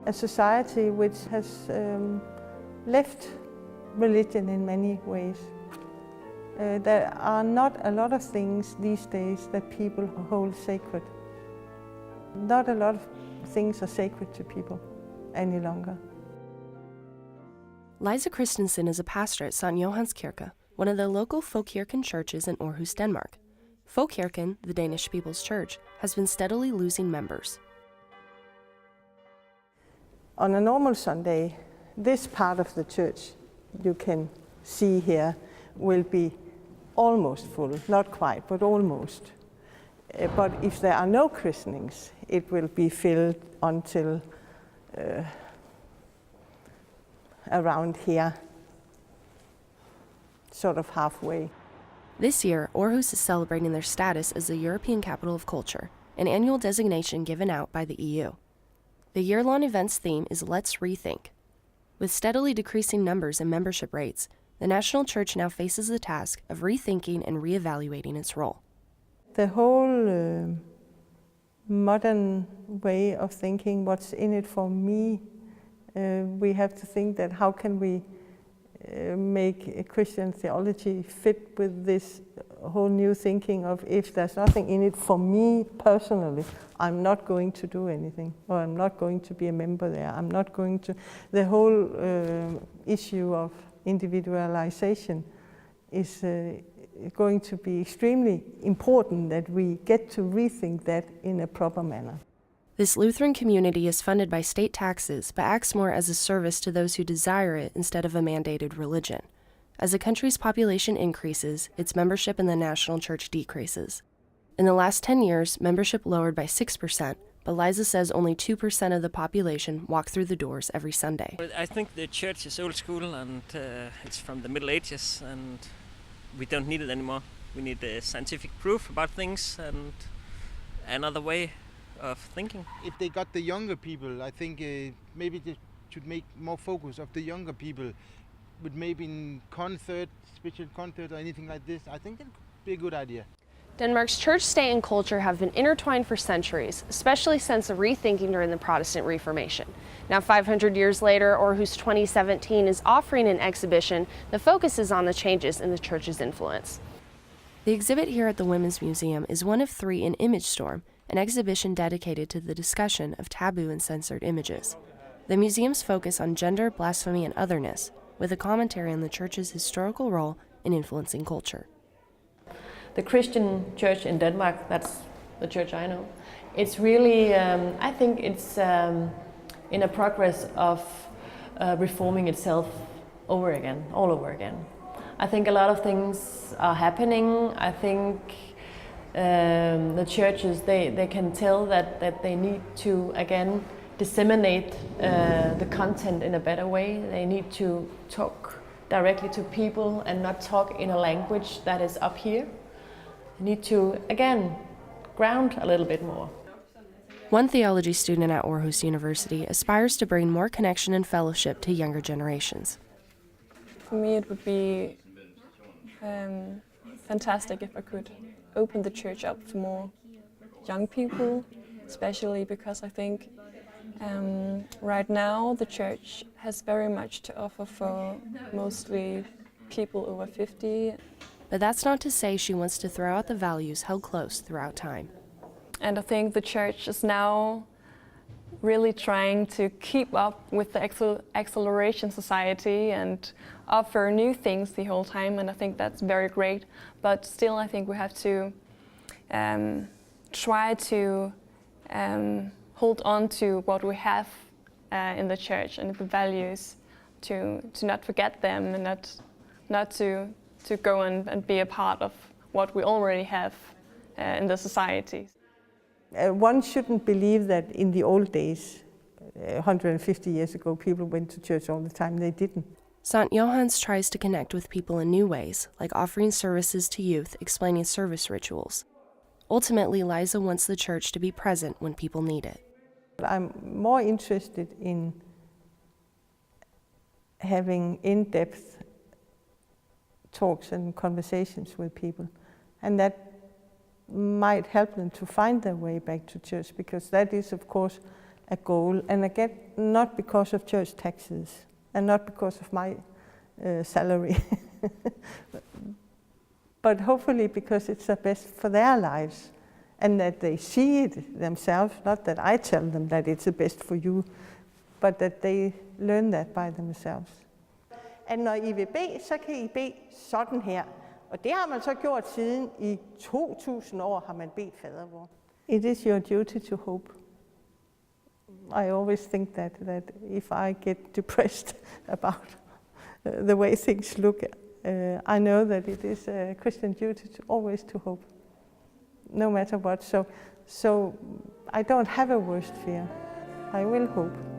a society which has left religion in many ways. There are not a lot of things these days that people hold sacred. Not a lot of things are sacred to people any longer. Lisa Christensen is a pastor at St. Johans Kirke, one of the local Folkekirken churches in Aarhus, Denmark. Folkekirken, the Danish people's church, has been steadily losing members. On a normal Sunday, this part of the church you can see here will be almost full, not quite, but almost. But if there are no christenings, it will be filled until around here, sort of halfway. This year, Aarhus is celebrating their status as the European Capital of Culture, an annual designation given out by the EU. The year-long event's theme is Let's Rethink. With steadily decreasing numbers and membership rates, the National Church now faces the task of rethinking and reevaluating its role. The whole modern way of thinking, what's in it for me, we have to think that how can we make a Christian theology fit with this whole new thinking of if there's nothing in it for me personally, I'm not going to do anything, or I'm not going to be a member there, I'm not going to... The whole issue of individualization is going to be extremely important that we get to rethink that in a proper manner. This Lutheran community is funded by state taxes, but acts more as a service to those who desire it instead of a mandated religion. As the country's population increases, its membership in the national church decreases. In the last 10 years, membership lowered by 6%, but Liza says only 2% of the population walk through the doors every Sunday. I think the church is old school and it's from the Middle Ages and we don't need it anymore. We need scientific proof about things and another way of thinking. If they got the younger people, I think maybe they should make more focus of the younger people with maybe concert, special concert or anything like this. I think that could be a good idea. Denmark's church, state, and culture have been intertwined for centuries, especially since the rethinking during the Protestant Reformation. Now, 500 years later, Aarhus 2017 is offering an exhibition that focuses on the changes in the church's influence. The exhibit here at the Women's Museum is one of 3 in Image Storm, an exhibition dedicated to the discussion of taboo and censored images. The museum's focus on gender, blasphemy, and otherness, with a commentary on the church's historical role in influencing culture. The Christian church in Denmark, that's the church I know, it's really, I think it's in a progress of reforming itself all over again. I think a lot of things are happening. I think the churches, they can tell that they need to, again, disseminate the content in a better way. They need to talk directly to people and not talk in a language that is up here. They need to, again, ground a little bit more. One theology student at Aarhus University aspires to bring more connection and fellowship to younger generations. For me, it would be fantastic if I could open the church up for more young people, especially because I think right now the church has very much to offer for mostly people over 50. But that's not to say she wants to throw out the values held close throughout time. And I think the church is now really trying to keep up with the acceleration society and offer new things the whole time, and I think that's very great. But still, I think we have to try to hold on to what we have in the church and the values, to not forget them and not to go and be a part of what we already have in the society. One shouldn't believe that in the old days, 150 years ago, people went to church all the time. They didn't. St. Johans tries to connect with people in new ways, like offering services to youth, explaining service rituals. Ultimately, Liza wants the church to be present when people need it. I'm more interested in having in-depth talks and conversations with people, and that might help them to find their way back to church, because that is, of course, a goal, and again, not because of church taxes and not because of my salary, but hopefully because it's the best for their lives, and that they see it themselves, not that I tell them that it's the best for you, but that they learn that by themselves. At når I vil bede, så kan I bede sådan her. Og det har man så gjort siden i 2000 år, har man bedt fadervor. It is your duty to hope. I always think that if I get depressed about the way things look, I know that it is a Christian duty to always to hope, no matter what. So I don't have a worst fear. I will hope.